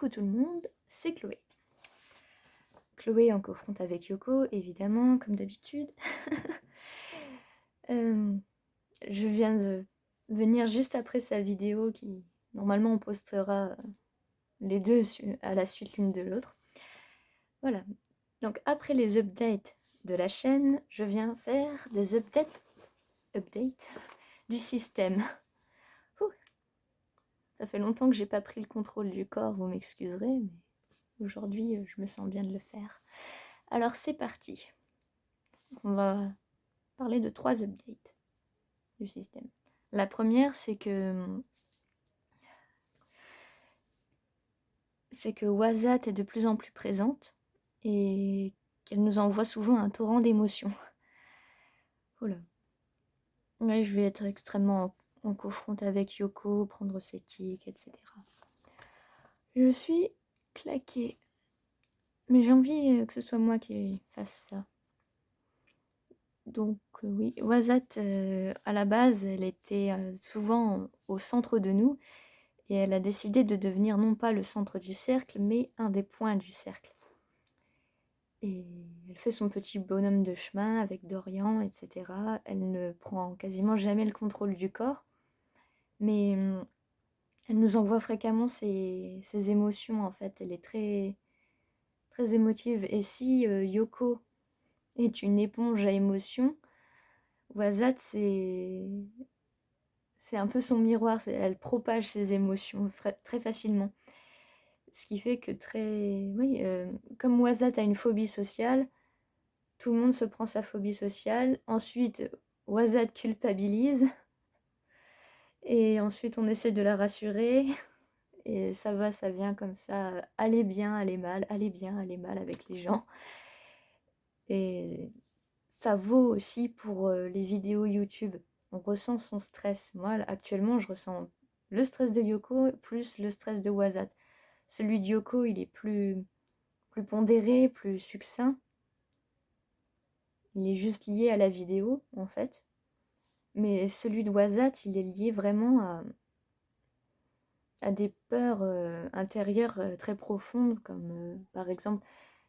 Coucou tout le monde, c'est Chloé. Chloé en confronte avec Yoko, évidemment, comme d'habitude. Je viens de venir juste après sa vidéo qui, normalement, on postera les deux à la suite l'une de l'autre. Voilà. Donc après les updates de la chaîne, je viens faire des updates du système. Ouh. Ça fait longtemps que j'ai pas pris le contrôle du corps, vous m'excuserez, mais aujourd'hui, je me sens bien de le faire. Alors c'est parti. On va parler de 3 updates du système. La première, c'est que WhatsApp est de plus en plus présente et qu'elle nous envoie souvent un torrent d'émotions. Voilà. Là, je vais être extrêmement en confronte avec Yoko, prendre ses tics, etc. Je suis claquée. Mais j'ai envie que ce soit moi qui fasse ça. Donc oui, WhatsApp, à la base, elle était souvent au centre de nous. Et elle a décidé de devenir non pas le centre du cercle, mais un des points du cercle. Et elle fait son petit bonhomme de chemin avec Dorian, etc. Elle ne prend quasiment jamais le contrôle du corps, mais elle nous envoie fréquemment ses émotions, en fait. Elle est très, très émotive. Et si Yoko est une éponge à émotions, Wazat, c'est un peu son miroir. Elle propage ses émotions très facilement. Ce qui fait que comme Wazat a une phobie sociale, tout le monde se prend sa phobie sociale. Ensuite, Wazat culpabilise. Et ensuite, on essaie de la rassurer. Et ça va, ça vient comme ça. Aller bien, aller mal, aller bien, aller mal avec les gens. Et ça vaut aussi pour les vidéos YouTube. On ressent son stress. Moi, actuellement, je ressens le stress de Yoko plus le stress de Wazat. Celui de Yoko, il est plus pondéré, plus succinct. Il est juste lié à la vidéo, en fait. Mais celui de Wazat, il est lié vraiment à des peurs intérieures très profondes, comme par exemple,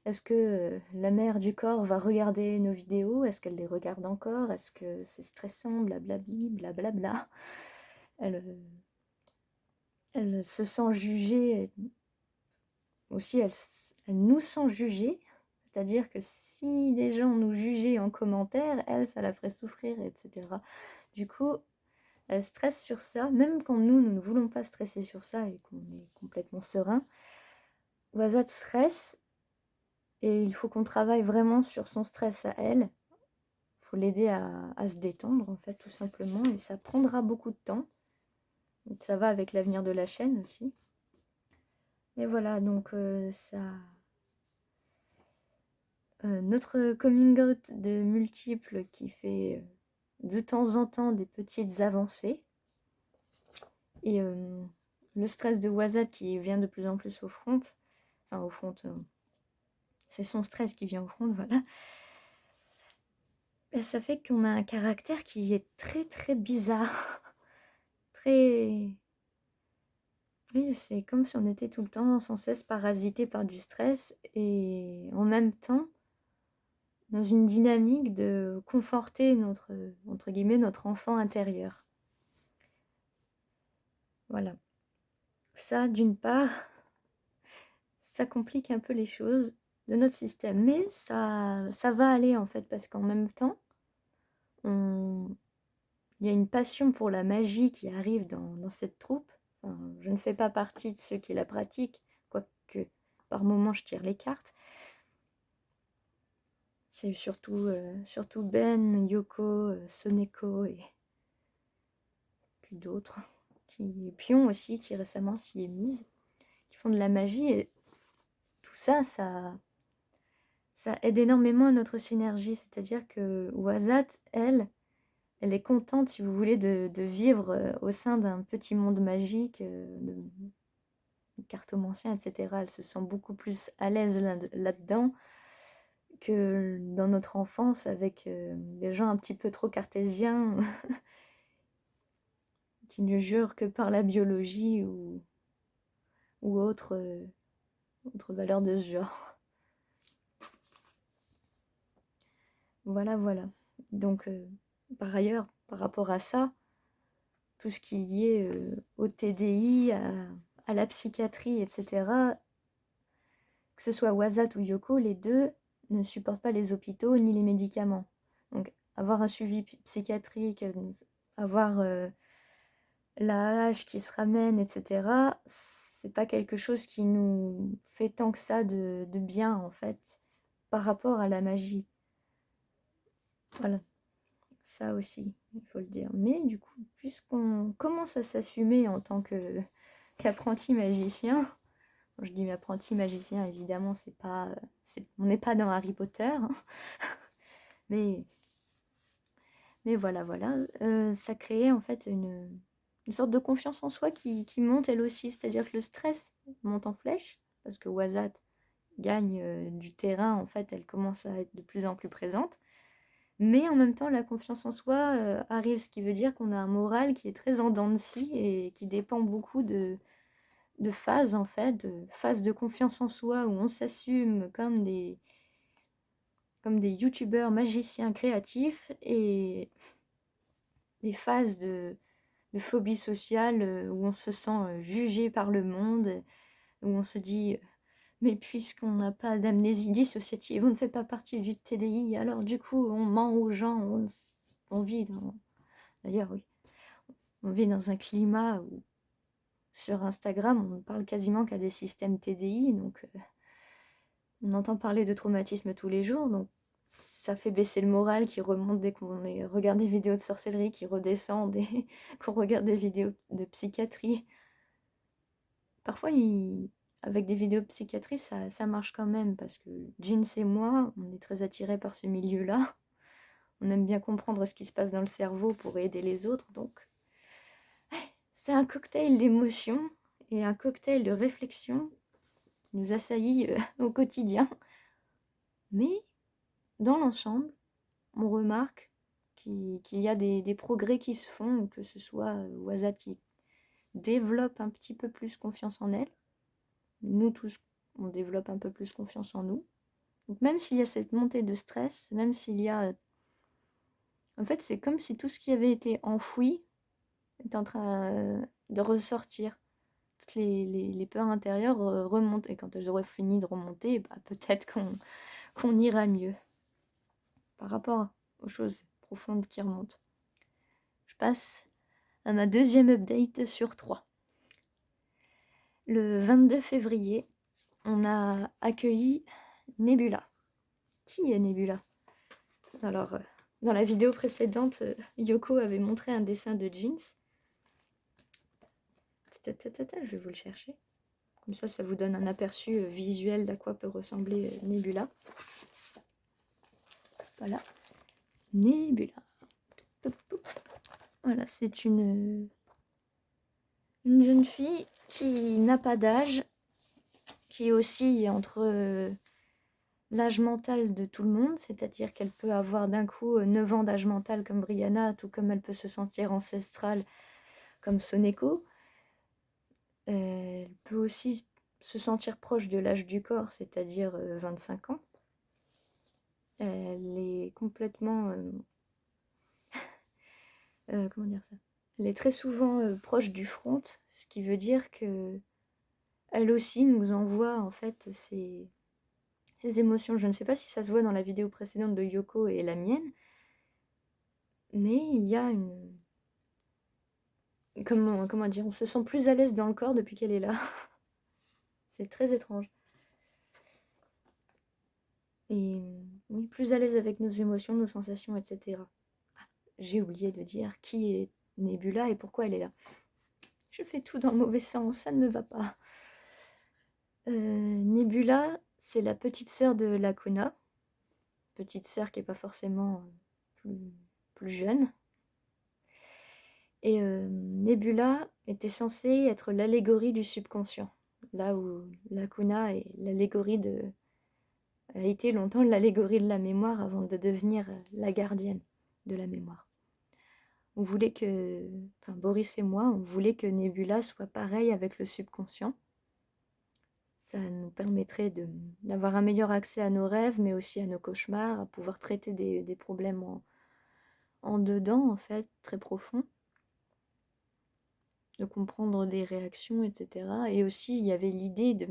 est-ce que la mère du corps va regarder nos vidéos? Est-ce qu'elle les regarde encore? Est-ce que c'est stressant? Blablabli, blablabla. Elle se sent jugée. Aussi, elle nous sent jugée. C'est-à-dire que si des gens nous jugeaient en commentaire, elle, ça la ferait souffrir, etc. Du coup, elle stresse sur ça, même quand nous ne voulons pas stresser sur ça et qu'on est complètement serein. Wazat stresse et il faut qu'on travaille vraiment sur son stress à elle. Il faut l'aider à se détendre, en fait, tout simplement. Et ça prendra beaucoup de temps. Et ça va avec l'avenir de la chaîne aussi. Et voilà, donc notre coming out de multiples qui fait de temps en temps des petites avancées. Et le stress de Wazat qui vient de plus en plus au front. Enfin, au front, c'est son stress qui vient au front, voilà. Et ça fait qu'on a un caractère qui est très très bizarre. Très... Oui, c'est comme si on était tout le temps sans cesse parasité par du stress et en même temps dans une dynamique de conforter notre, entre guillemets, notre enfant intérieur. Voilà. Ça, d'une part, ça complique un peu les choses de notre système. Mais ça va aller, en fait, parce qu'en même temps, il y a une passion pour la magie qui arrive dans cette troupe. Enfin, je ne fais pas partie de ceux qui la pratiquent, quoique par moments je tire les cartes. C'est surtout Ben, Yoko, Soneko et puis d'autres. Pion aussi, qui récemment s'y est mise, qui font de la magie. Et tout ça, ça aide énormément à notre synergie. C'est-à-dire que Wazat, elle est contente, si vous voulez, de vivre au sein d'un petit monde magique, de cartomancien, etc. Elle se sent beaucoup plus à l'aise là-dedans que dans notre enfance avec des gens un petit peu trop cartésiens qui ne jurent que par la biologie ou autre autre valeur de ce genre. Voilà, voilà. Donc, par ailleurs, par rapport à ça, tout ce qui est lié au TDI, à la psychiatrie, etc., que ce soit Wazat ou Yoko, les deux ne supportent pas les hôpitaux ni les médicaments. Donc, avoir un suivi psychiatrique, avoir l'AH qui se ramène, etc., c'est pas quelque chose qui nous fait tant que ça de bien, en fait, par rapport à la magie. Voilà, ça aussi, il faut le dire. Mais du coup, puisqu'on commence à s'assumer en tant qu'apprenti magicien, quand je dis apprenti magicien, évidemment, c'est pas, on n'est pas dans Harry Potter, hein, mais, mais voilà, voilà, ça créait en fait une sorte de confiance en soi qui monte elle aussi, c'est-à-dire que le stress monte en flèche, parce que Wazat gagne du terrain, en fait, elle commence à être de plus en plus présente, mais en même temps, la confiance en soi arrive, ce qui veut dire qu'on a un moral qui est très en dents de scie et qui dépend beaucoup de phases, en fait, de phases de confiance en soi où on s'assume comme des youtubeurs magiciens créatifs et des phases de phobie sociale où on se sent jugé par le monde, où on se dit mais puisqu'on n'a pas d'amnésie dissociative, on ne fait pas partie du TDI, alors du coup on ment aux gens, on vit dans... D'ailleurs oui, on vit dans un climat où sur Instagram on ne parle quasiment qu'à des systèmes TDI, donc on entend parler de traumatisme tous les jours, donc ça fait baisser le moral qui remonte dès qu'on regarde des vidéos de sorcellerie, qui redescend dès qu'on regarde des vidéos de psychiatrie. Parfois, avec des vidéos de psychiatrie, ça marche quand même, parce que Jeans et moi, on est très attirés par ce milieu-là. On aime bien comprendre ce qui se passe dans le cerveau pour aider les autres, donc c'est un cocktail d'émotions et un cocktail de réflexion qui nous assaillit au quotidien. Mais dans l'ensemble, on remarque qu'il y a des progrès qui se font, que ce soit Wazat qui développe un petit peu plus confiance en elle, nous tous, on développe un peu plus confiance en nous. Donc même s'il y a cette montée de stress, même s'il y a... En fait, c'est comme si tout ce qui avait été enfoui est en train de ressortir. Toutes les peurs intérieures remontent, et quand elles auraient fini de remonter, bah, peut-être qu'on ira mieux par rapport aux choses profondes qui remontent. Je passe à ma deuxième update sur 3. Le 22 février, on a accueilli Nebula. Qui est Nebula? Alors, dans la vidéo précédente, Yoko avait montré un dessin de Jeans. Je vais vous le chercher. Comme ça vous donne un aperçu visuel d'à quoi peut ressembler Nebula. Voilà. Nebula. Voilà, c'est une jeune fille qui n'a pas d'âge, qui oscille entre l'âge mental de tout le monde, c'est-à-dire qu'elle peut avoir d'un coup 9 ans d'âge mental comme Brianna, tout comme elle peut se sentir ancestrale comme Soneko. Elle peut aussi se sentir proche de l'âge du corps, c'est-à-dire 25 ans. Elle est complètement... comment dire ça? Elle est très souvent proche du front, ce qui veut dire que elle aussi nous envoie en fait ses émotions. Je ne sais pas si ça se voit dans la vidéo précédente de Yoko et la mienne, mais il y a une... Comment dire? On se sent plus à l'aise dans le corps depuis qu'elle est là. C'est très étrange. Et oui, plus à l'aise avec nos émotions, nos sensations, etc. Ah, j'ai oublié de dire qui est Nebula et pourquoi elle est là. Je fais tout dans le mauvais sens, ça ne me va pas. Nebula, c'est la petite sœur de Lacuna. Petite sœur qui n'est pas forcément plus jeune. Et Nebula était censée être l'allégorie du subconscient. Là où Lacuna est l'allégorie a été longtemps l'allégorie de la mémoire avant de devenir la gardienne de la mémoire. On voulait que, enfin Boris et moi, on voulait que Nebula soit pareil avec le subconscient. Ça nous permettrait d'avoir un meilleur accès à nos rêves, mais aussi à nos cauchemars, à pouvoir traiter des problèmes en dedans, en fait, très profonds, de comprendre des réactions, etc. Et aussi, il y avait l'idée de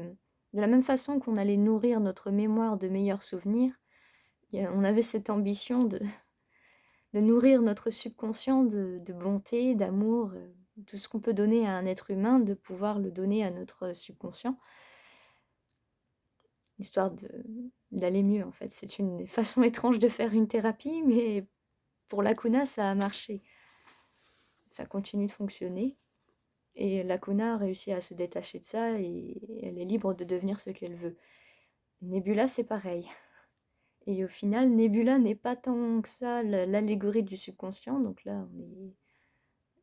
la même façon qu'on allait nourrir notre mémoire de meilleurs souvenirs, on avait cette ambition de nourrir notre subconscient de bonté, d'amour, tout ce qu'on peut donner à un être humain, de pouvoir le donner à notre subconscient, histoire d'aller mieux en fait. C'est une façon étrange de faire une thérapie, mais pour Lacuna, ça a marché. Ça continue de fonctionner. Et Lacuna a réussi à se détacher de ça et elle est libre de devenir ce qu'elle veut. Nebula, c'est pareil. Et au final, Nebula n'est pas tant que ça l'allégorie du subconscient. Donc là, on est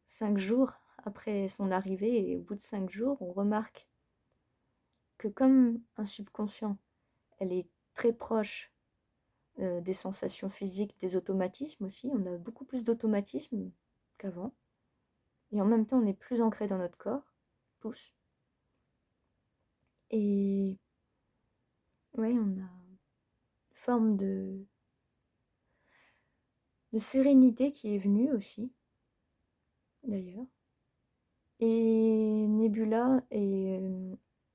5 jours après son arrivée et au bout de 5 jours, on remarque que comme un subconscient, elle est très proche des sensations physiques, des automatismes aussi. On a beaucoup plus d'automatismes qu'avant. Et en même temps, on est plus ancré dans notre corps, tous. Et oui, on a une forme de sérénité qui est venue aussi, d'ailleurs. Et Nebula est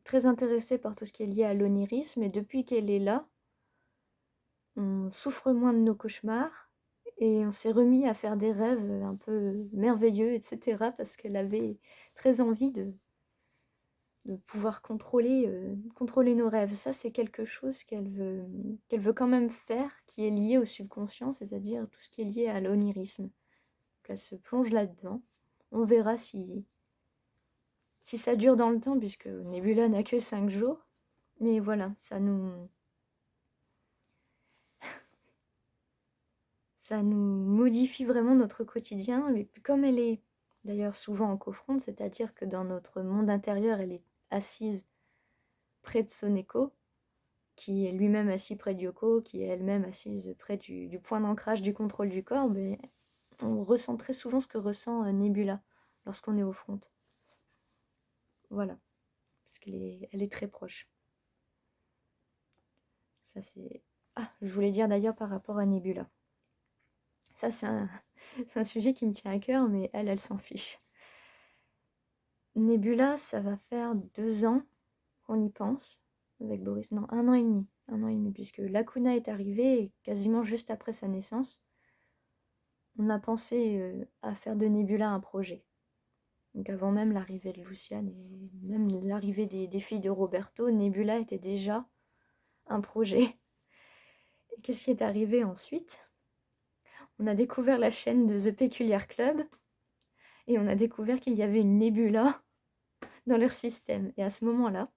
très intéressée par tout ce qui est lié à l'onirisme, et depuis qu'elle est là, on souffre moins de nos cauchemars, et on s'est remis à faire des rêves un peu merveilleux, etc., parce qu'elle avait très envie de pouvoir contrôler nos rêves. Ça, c'est quelque chose qu'elle veut quand même faire, qui est lié au subconscient, c'est-à-dire tout ce qui est lié à l'onirisme. Qu'elle se plonge là-dedans. On verra si ça dure dans le temps, puisque Nebula n'a que 5 jours. Mais voilà, ça nous modifie vraiment notre quotidien. Mais comme elle est d'ailleurs souvent en cofronde, c'est-à-dire que dans notre monde intérieur, elle est assise près de son écho, qui est lui-même assis près du Yoko, qui est elle-même assise près du point d'ancrage du contrôle du corps, mais on ressent très souvent ce que ressent Nebula lorsqu'on est au front. Voilà, parce elle est très proche. Ça c'est... Ah, je voulais dire d'ailleurs par rapport à Nebula. Ça c'est un sujet qui me tient à cœur, mais elle s'en fiche. Nebula, ça va faire 2 ans qu'on y pense avec Boris. Non, 1 an et demi. 1 an et demi, puisque Lacuna est arrivée quasiment juste après sa naissance. On a pensé à faire de Nebula un projet. Donc avant même l'arrivée de Luciane et même l'arrivée des filles de Roberto, Nebula était déjà un projet. Et qu'est-ce qui est arrivé ensuite? On a découvert la chaîne de The Peculiar Club et on a découvert qu'il y avait une Nebula dans leur système. Et à ce moment-là,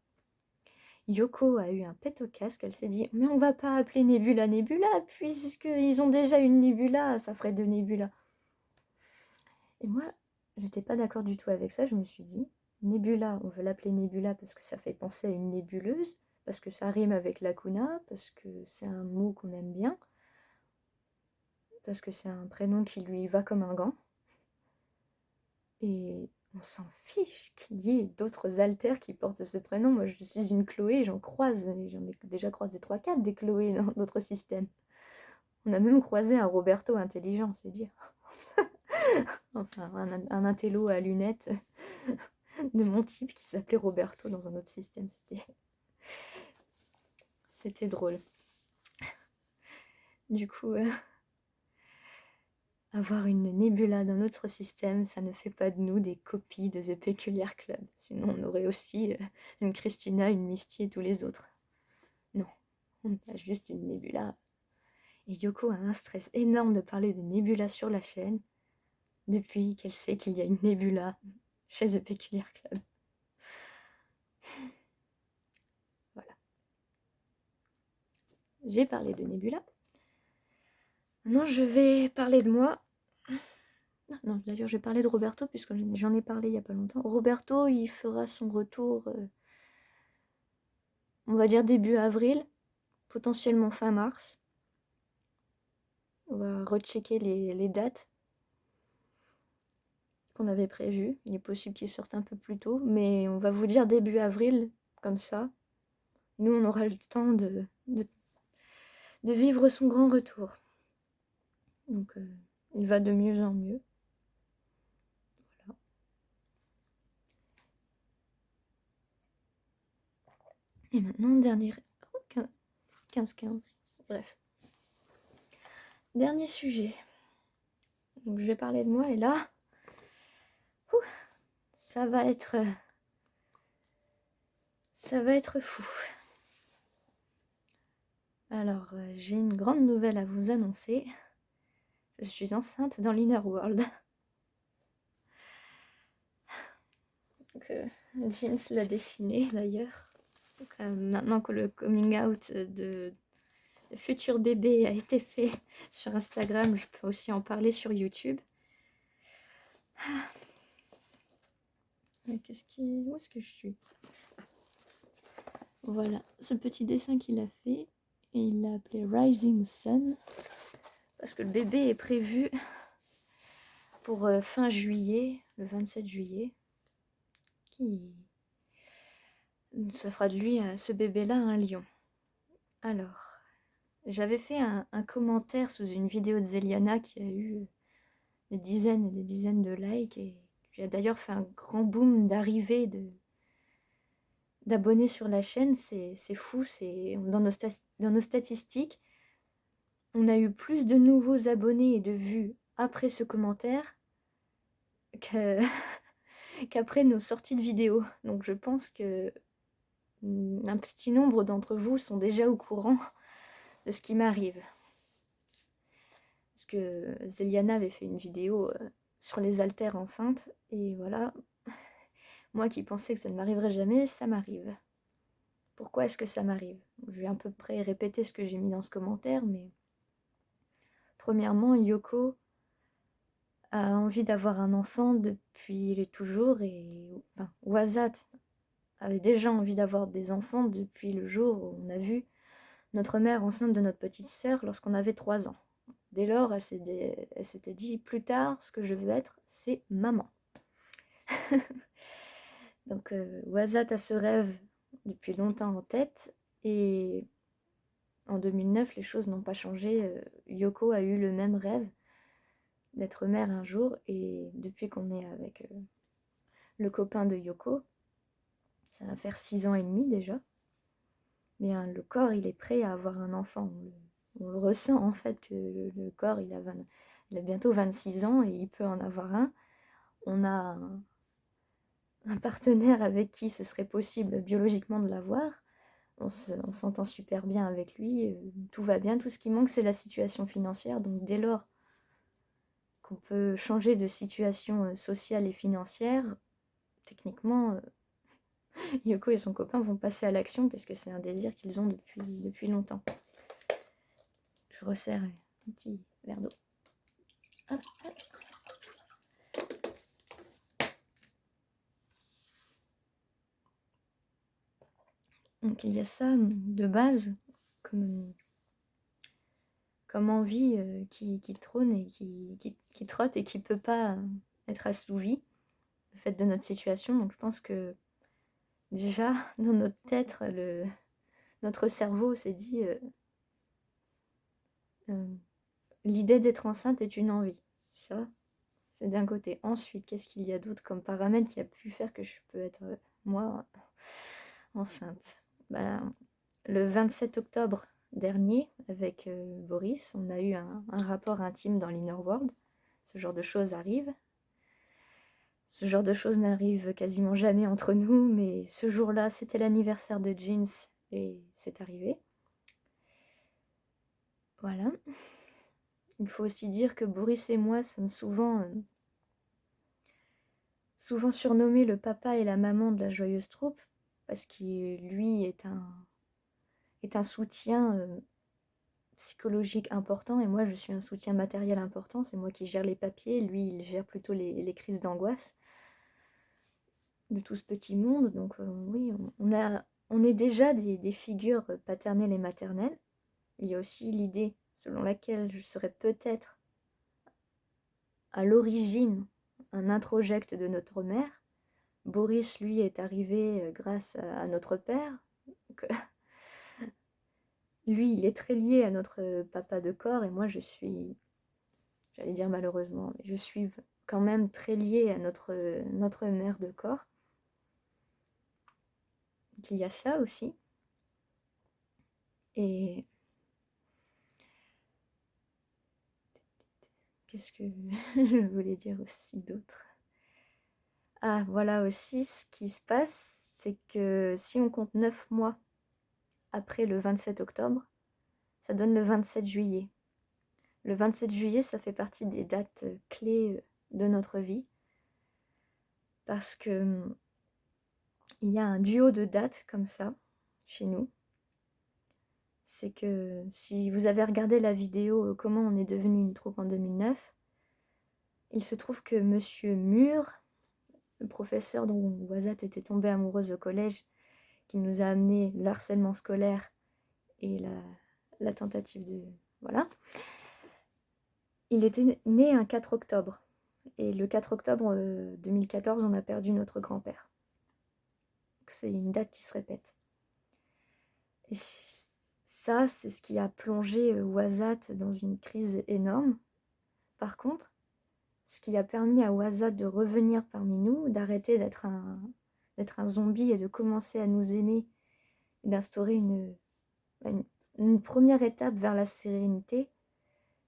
Yoko a eu un pet au casque, elle s'est dit « Mais on va pas appeler Nebula Nebula, puisqu'ils ont déjà une Nebula, ça ferait 2 Nebula. » Et moi, j'étais pas d'accord du tout avec ça, je me suis dit « Nebula, on veut l'appeler Nebula parce que ça fait penser à une nébuleuse, parce que ça rime avec Lacuna, parce que c'est un mot qu'on aime bien, parce que c'est un prénom qui lui va comme un gant. Et on s'en fiche qu'il y ait d'autres alters qui portent ce prénom. Moi, je suis une Chloé, j'en ai déjà croisé 3-4 des Chloé dans d'autres systèmes. On a même croisé un Roberto intelligent, c'est dire. Enfin, un intello à lunettes de mon type qui s'appelait Roberto dans un autre système. C'était drôle. Du coup, avoir une Nebula dans notre système, ça ne fait pas de nous des copies de The Peculiar Club. Sinon, on aurait aussi une Christina, une Misty et tous les autres. Non, on a juste une Nebula. Et Yoko a un stress énorme de parler de Nebula sur la chaîne depuis qu'elle sait qu'il y a une Nebula chez The Peculiar Club. Voilà. J'ai parlé de Nebula. Maintenant, je vais parler de moi. Non, d'ailleurs, je vais parler de Roberto, puisque j'en ai parlé il n'y a pas longtemps. Roberto, il fera son retour, on va dire début avril, potentiellement fin mars. On va rechecker les dates qu'on avait prévues. Il est possible qu'il sorte un peu plus tôt, mais on va vous dire début avril, comme ça. nous, on aura le temps de vivre son grand retour. Donc, il va de mieux en mieux. Voilà. Et maintenant, dernier... 15-15. Bref. Dernier sujet. Donc, je vais parler de moi et là... ça va être fou. Alors, j'ai une grande nouvelle à vous annoncer. Je suis enceinte dans l'Inner World. Donc, Jeans l'a dessiné d'ailleurs. Donc, maintenant que le coming out de futur bébé a été fait sur Instagram, je peux aussi en parler sur YouTube. Mais où est-ce que je suis? Voilà, ce petit dessin qu'il a fait, et il l'a appelé Rising Sun, parce que le bébé est prévu pour fin juillet, le 27 juillet. Ça fera de lui, ce bébé-là, un lion. Alors, j'avais fait un commentaire sous une vidéo de Zeliana qui a eu des dizaines et des dizaines de likes et qui a d'ailleurs fait un grand boom d'arrivée d'abonnés sur la chaîne. C'est fou, dans nos statistiques, on a eu plus de nouveaux abonnés et de vues après ce commentaire qu'après nos sorties de vidéos. Donc je pense que un petit nombre d'entre vous sont déjà au courant de ce qui m'arrive. Parce que Zeliana avait fait une vidéo sur les haltères enceintes, et voilà, moi qui pensais que ça ne m'arriverait jamais, ça m'arrive. Pourquoi est-ce que ça m'arrive? Je vais à peu près répéter ce que j'ai mis dans ce commentaire, mais premièrement, Yoko a envie d'avoir un enfant depuis toujours, et enfin, Wazat avait déjà envie d'avoir des enfants depuis le jour où on a vu notre mère enceinte de notre petite sœur lorsqu'on avait 3 ans. Dès lors, elle s'était dit, plus tard, ce que je veux être, c'est maman. Donc, Wazat a ce rêve depuis longtemps en tête, et en 2009, les choses n'ont pas changé. Yoko a eu le même rêve d'être mère un jour, et depuis qu'on est avec le copain de Yoko, ça va faire 6 ans et demi déjà, mais le corps, il est prêt à avoir un enfant. On le ressent en fait, que le corps, il a bientôt 26 ans et il peut en avoir un. On a un partenaire avec qui ce serait possible biologiquement de l'avoir. On s'entend super bien avec lui, tout va bien. Tout ce qui manque, c'est la situation financière. Donc dès lors qu'on peut changer de situation sociale et financière, techniquement, Yoko et son copain vont passer à l'action, parce que c'est un désir qu'ils ont depuis longtemps. Je resserre un petit verre d'eau. Hop, hop. Donc il y a ça de base comme envie qui trône et qui trotte et qui ne peut pas être assouvie, le fait de notre situation. Donc je pense que déjà, dans notre tête, notre cerveau s'est dit l'idée d'être enceinte est une envie. Ça, c'est d'un côté. Ensuite, qu'est-ce qu'il y a d'autre comme paramètre qui a pu faire que je peux être, moi, enceinte? Le 27 octobre dernier, avec Boris, on a eu un rapport intime dans l'Inner World. Ce genre de choses arrive. Ce genre de choses n'arrive quasiment jamais entre nous, mais ce jour-là, c'était l'anniversaire de Jeans et c'est arrivé. Voilà. Il faut aussi dire que Boris et moi sommes souvent surnommés le papa et la maman de la joyeuse troupe, parce qu'il, lui, est un soutien psychologique important, et moi je suis un soutien matériel important. C'est moi qui gère les papiers, lui il gère plutôt les crises d'angoisse de tout ce petit monde. Donc oui, on est déjà des figures paternelles et maternelles. Il y a aussi l'idée selon laquelle je serais peut-être à l'origine un introject de notre mère. Boris, lui, est arrivé grâce à notre père. Donc, lui, il est très lié à notre papa de corps et moi, je suis, j'allais dire malheureusement, mais je suis quand même très liée à notre mère de corps. Donc, il y a ça aussi. Et qu'est-ce que je voulais dire aussi d'autre? Ah, voilà aussi, ce qui se passe, c'est que si on compte 9 mois après le 27 octobre, ça donne le 27 juillet. Le 27 juillet, ça fait partie des dates clés de notre vie parce que il y a un duo de dates comme ça chez nous. C'est que si vous avez regardé la vidéo Comment on est devenu une troupe en 2009, il se trouve que Monsieur Mur, le professeur dont Wazat était tombée amoureuse au collège, qui nous a amené le harcèlement scolaire et la tentative de... Voilà. Il était né un 4 octobre. Et le 4 octobre 2014, on a perdu notre grand-père. C'est une date qui se répète. Et ça, c'est ce qui a plongé Wazat dans une crise énorme. Par contre, ce qui a permis à Wazat de revenir parmi nous, d'arrêter d'être un zombie et de commencer à nous aimer, et d'instaurer une première étape vers la sérénité,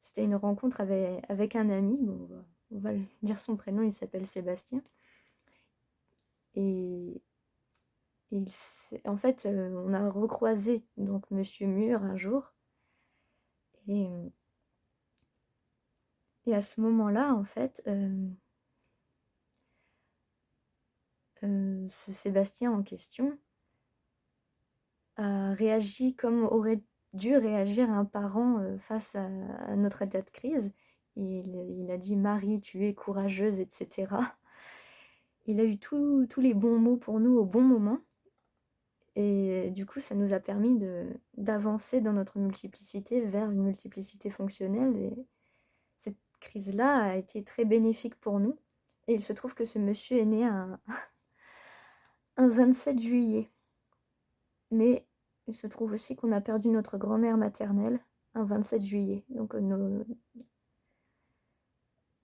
c'était une rencontre avec un ami, bon, on va dire son prénom, il s'appelle Sébastien. Et en fait, on a recroisé donc Monsieur Mur un jour. Et à ce moment-là, en fait, ce Sébastien en question a réagi comme aurait dû réagir un parent face à notre état de crise. Il a dit « Marie, tu es courageuse », etc. Il a eu tous les bons mots pour nous au bon moment. Et du coup, ça nous a permis d'avancer dans notre multiplicité vers une multiplicité fonctionnelle. Et cette crise-là a été très bénéfique pour nous. Et il se trouve que ce monsieur est né un 27 juillet. Mais il se trouve aussi qu'on a perdu notre grand-mère maternelle un 27 juillet. Donc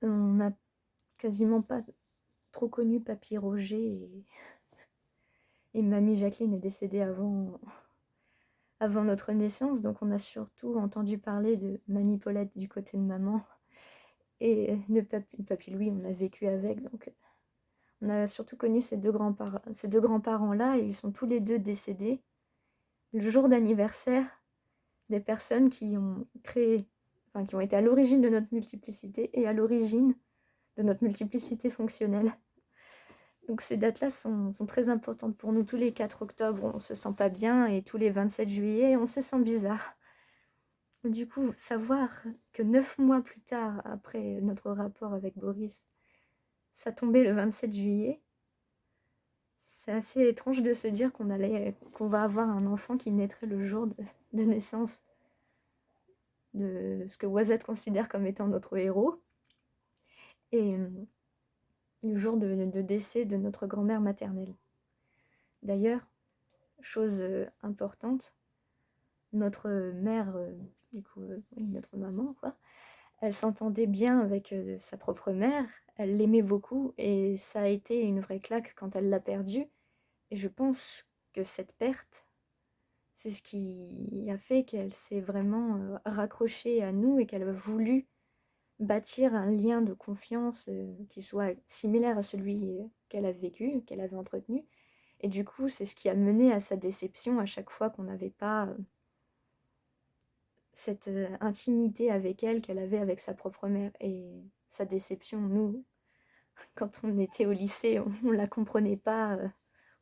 on n'a quasiment pas trop connu Papy Roger. Et mamie Jacqueline est décédée avant notre naissance. Donc on a surtout entendu parler de mamie Paulette du côté de maman. Et de Papy Louis, on a vécu avec. Donc on a surtout connu ces deux grands-parents-là. Et ils sont tous les deux décédés le jour d'anniversaire des personnes qui ont créé, enfin qui ont été à l'origine de notre multiplicité et à l'origine de notre multiplicité fonctionnelle. Donc ces dates-là sont très importantes pour nous. Tous les 4 octobre, on se sent pas bien et tous les 27 juillet, on se sent bizarre. Du coup, savoir que 9 mois plus tard, après notre rapport avec Boris, ça tombait le 27 juillet, c'est assez étrange de se dire qu'on va avoir un enfant qui naîtrait le jour de naissance de ce que Wazat considère comme étant notre héros. Et le jour de décès de notre grand-mère maternelle. D'ailleurs, chose importante, notre mère, du coup, oui, notre maman, quoi, elle s'entendait bien avec sa propre mère, elle l'aimait beaucoup et ça a été une vraie claque quand elle l'a perdue. Et je pense que cette perte, c'est ce qui a fait qu'elle s'est vraiment raccrochée à nous et qu'elle a voulu bâtir un lien de confiance qui soit similaire à celui qu'elle a vécu, qu'elle avait entretenu. Et du coup, c'est ce qui a mené à sa déception à chaque fois qu'on n'avait pas cette intimité avec elle qu'elle avait avec sa propre mère. Et sa déception, nous, quand on était au lycée, on ne la comprenait pas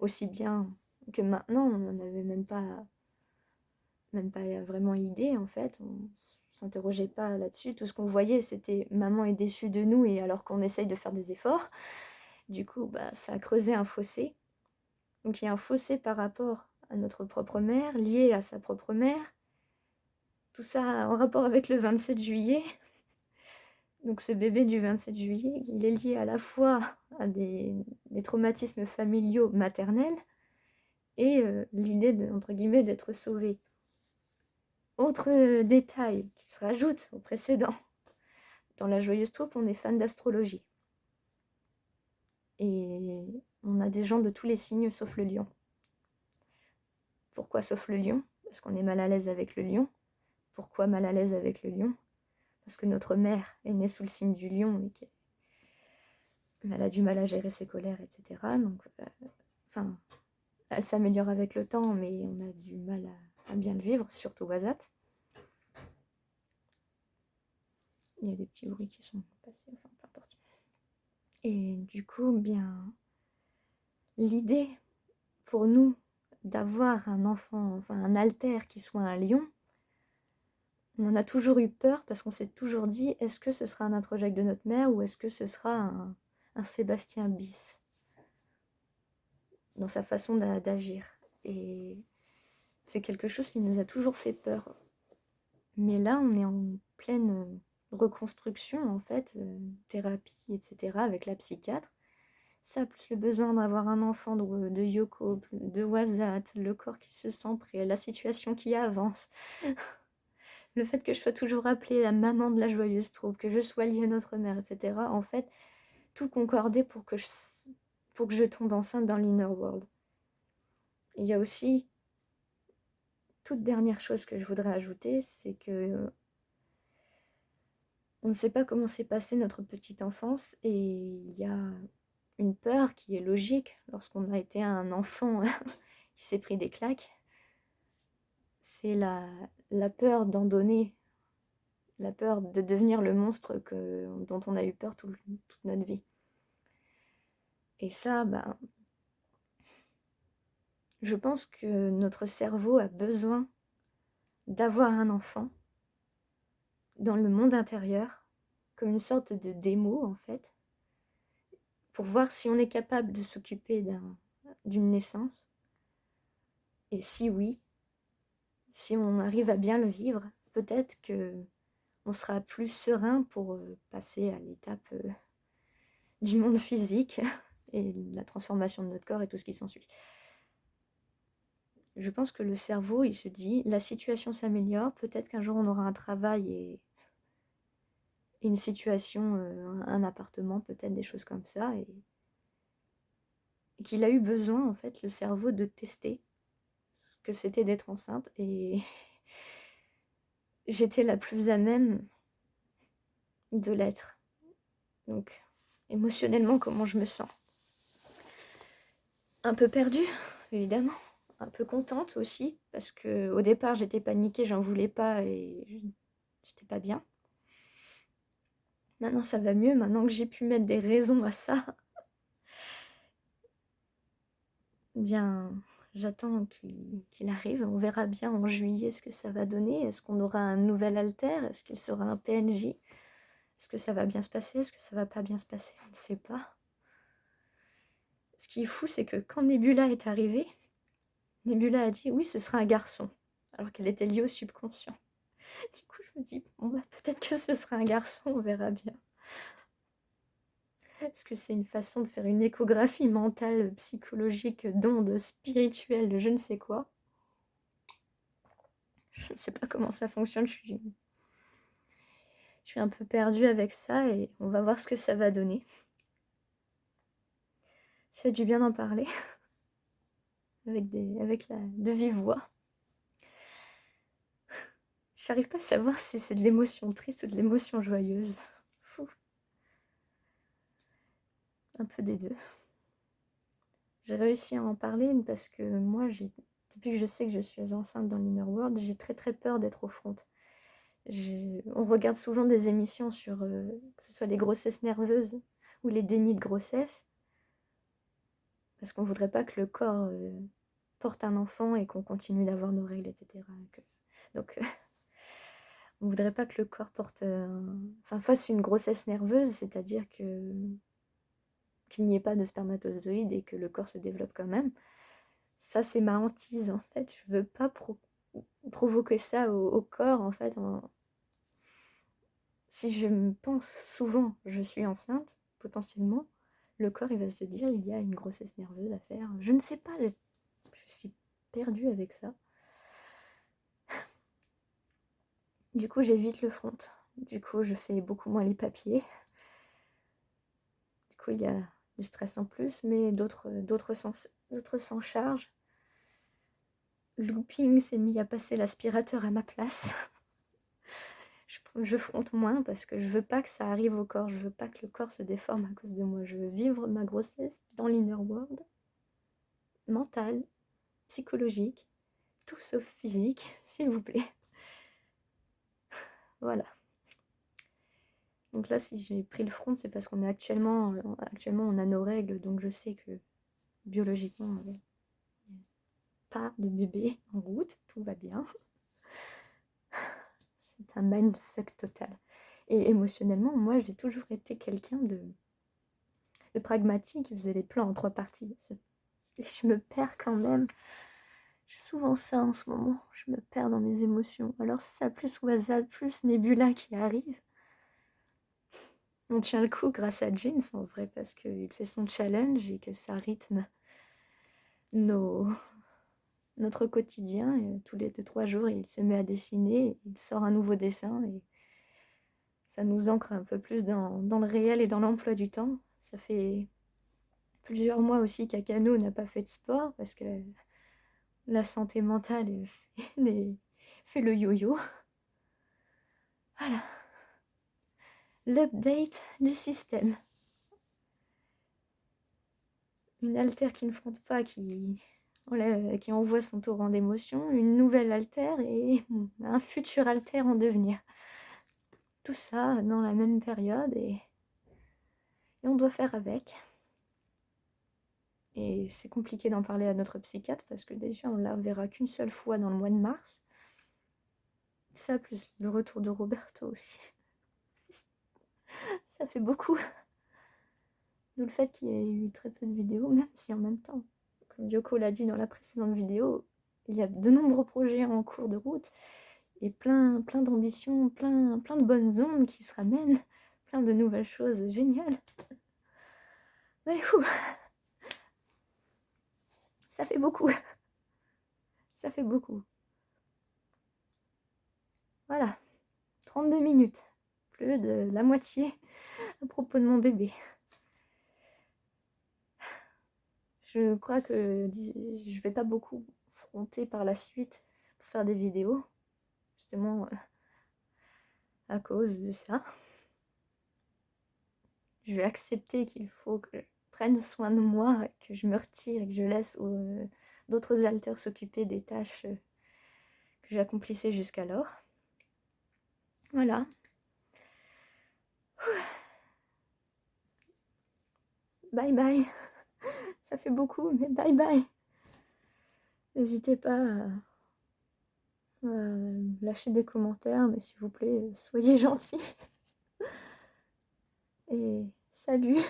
aussi bien que maintenant. On n'en avait même pas vraiment idée, en fait. On s'interrogeait pas là-dessus. Tout ce qu'on voyait, c'était maman est déçue de nous et alors qu'on essaye de faire des efforts. Du coup, ça a creusé un fossé. Donc il y a un fossé par rapport à notre propre mère, lié à sa propre mère. Tout ça en rapport avec le 27 juillet. Donc ce bébé du 27 juillet, il est lié à la fois à des traumatismes familiaux maternels et l'idée, entre guillemets, d'être sauvé. Autre détail qui se rajoute au précédent. Dans la Joyeuse Troupe, on est fan d'astrologie. Et on a des gens de tous les signes sauf le lion. Pourquoi sauf le lion? Parce qu'on est mal à l'aise avec le lion. Pourquoi mal à l'aise avec le lion? Parce que notre mère est née sous le signe du lion et qu'elle a du mal à gérer ses colères, etc. Donc, enfin, elle s'améliore avec le temps, mais on a du mal à bien le vivre, surtout Wazat. Il y a des petits bruits qui sont passés, enfin, peu importe. Et du coup, bien, l'idée pour nous d'avoir un enfant, enfin un alter qui soit un lion, on en a toujours eu peur parce qu'on s'est toujours dit, est-ce que ce sera un introject de notre mère ou est-ce que ce sera un Sébastien bis dans sa façon d'agir. Et c'est quelque chose qui nous a toujours fait peur. Mais là, on est en pleine reconstruction, en fait, thérapie, etc., avec la psychiatre. Ça, plus le besoin d'avoir un enfant de Yoko, de Wazat, le corps qui se sent prêt, la situation qui avance. Le fait que je sois toujours appelée la maman de la Joyeuse Troupe, que je sois liée à notre mère, etc. En fait, tout concordait pour que je tombe enceinte dans l'Inner World. Il y a aussi, toute dernière chose que je voudrais ajouter, c'est que on ne sait pas comment s'est passée notre petite enfance et il y a une peur qui est logique lorsqu'on a été un enfant qui s'est pris des claques. C'est la peur d'en donner, la peur de devenir le monstre dont on a eu peur toute notre vie. Et ça, je pense que notre cerveau a besoin d'avoir un enfant dans le monde intérieur, comme une sorte de démo en fait, pour voir si on est capable de s'occuper d'une naissance. Et si oui, si on arrive à bien le vivre, peut-être qu'on sera plus serein pour passer à l'étape du monde physique et la transformation de notre corps et tout ce qui s'ensuit. Je pense que le cerveau, il se dit, la situation s'améliore, peut-être qu'un jour on aura un travail et une situation, un appartement, peut-être des choses comme ça, et qu'il a eu besoin, en fait, le cerveau, de tester ce que c'était d'être enceinte, et j'étais la plus à même de l'être. Donc, émotionnellement, comment je me sens? Un peu perdue, évidemment. Un peu contente aussi, parce que au départ, j'étais paniquée, j'en voulais pas, et j'étais pas bien. Maintenant, ça va mieux, maintenant que j'ai pu mettre des raisons à ça. Bien, j'attends qu'il arrive. On verra bien en juillet ce que ça va donner. Est-ce qu'on aura un nouvel alter? Est-ce qu'il sera un PNJ? Est-ce que ça va bien se passer? Est-ce que ça va pas bien se passer? On ne sait pas. Ce qui est fou, c'est que quand Nebula est arrivée, Nebula a dit oui, ce sera un garçon, alors qu'elle était liée au subconscient. Du coup, je me dis, bon, peut-être que ce sera un garçon, on verra bien. Est-ce que c'est une façon de faire une échographie mentale, psychologique, d'ondes spirituelles, de je ne sais quoi? Je ne sais pas comment ça fonctionne, je suis un peu perdue avec ça et on va voir ce que ça va donner. Ça fait du bien d'en parler de vive voix. J'arrive pas à savoir si c'est de l'émotion triste ou de l'émotion joyeuse. Fou. Un peu des deux. J'ai réussi à en parler parce que moi, depuis que je sais que je suis enceinte dans l'Inner World, j'ai très très peur d'être au front. On regarde souvent des émissions sur que ce soit les grossesses nerveuses ou les dénis de grossesse, parce qu'on voudrait pas que le corps porte un enfant et qu'on continue d'avoir nos règles, etc. Donc, on voudrait pas que le corps fasse une grossesse nerveuse, c'est-à-dire qu'il n'y ait pas de spermatozoïdes et que le corps se développe quand même. Ça, c'est ma hantise, en fait. Je veux pas provoquer ça au corps, en fait. Si je me pense souvent, je suis enceinte, potentiellement, le corps, il va se dire, il y a une grossesse nerveuse à faire. Je ne sais pas, je suis perdue avec ça. Du coup, j'évite le front. Du coup, je fais beaucoup moins les papiers. Du coup, il y a du stress en plus, mais d'autres s'en chargent. Looping s'est mis à passer l'aspirateur à ma place. Je fronte moins parce que je veux pas que ça arrive au corps. Je veux pas que le corps se déforme à cause de moi. Je veux vivre ma grossesse dans l'inner world, mental, psychologique, tout sauf physique, s'il vous plaît. Voilà. Donc là, si j'ai pris le front, c'est parce qu'on est actuellement on a nos règles, donc je sais que biologiquement, pas de bébé en route, tout va bien. C'est un mindfuck total. Et émotionnellement, moi, j'ai toujours été quelqu'un de pragmatique qui faisait les plans en 3 parties. Je me perds quand même. J'ai souvent ça en ce moment. Je me perds dans mes émotions. Alors si ça plus WhatsApp, plus Nebula qui arrive, on tient le coup grâce à Jeans en vrai parce qu'il fait son challenge et que ça rythme notre quotidien. Et tous les 2-3 jours, il se met à dessiner, il sort un nouveau dessin et ça nous ancre un peu plus dans le réel et dans l'emploi du temps. Ça fait plusieurs mois aussi qu'Akano n'a pas fait de sport parce que la santé mentale fait le yo-yo. Voilà. L'update du système. Une altère qui ne fronte pas, qui envoie son torrent d'émotions, une nouvelle altère et un futur altère en devenir. Tout ça dans la même période et on doit faire avec. Et c'est compliqué d'en parler à notre psychiatre parce que déjà on la verra qu'une seule fois dans le mois de mars. Ça plus le retour de Roberto aussi. Ça fait beaucoup. D'où le fait qu'il y ait eu très peu de vidéos, même si en même temps, comme Yoko l'a dit dans la précédente vidéo, il y a de nombreux projets en cours de route et plein d'ambitions, plein de bonnes ondes qui se ramènent, plein de nouvelles choses géniales. Mais ça fait beaucoup. Ça fait beaucoup. Voilà, 32 minutes, plus de la moitié à propos de mon bébé. Je crois que je vais pas beaucoup fronter par la suite pour faire des vidéos, justement à cause de ça. Je vais accepter qu'il faut que je prenne soin de moi, que je me retire et que je laisse d'autres alters s'occuper des tâches que j'accomplissais jusqu'alors. Voilà. Bye bye. Ça fait beaucoup, mais bye bye. N'hésitez pas à lâcher des commentaires, mais s'il vous plaît, soyez gentils. Et salut.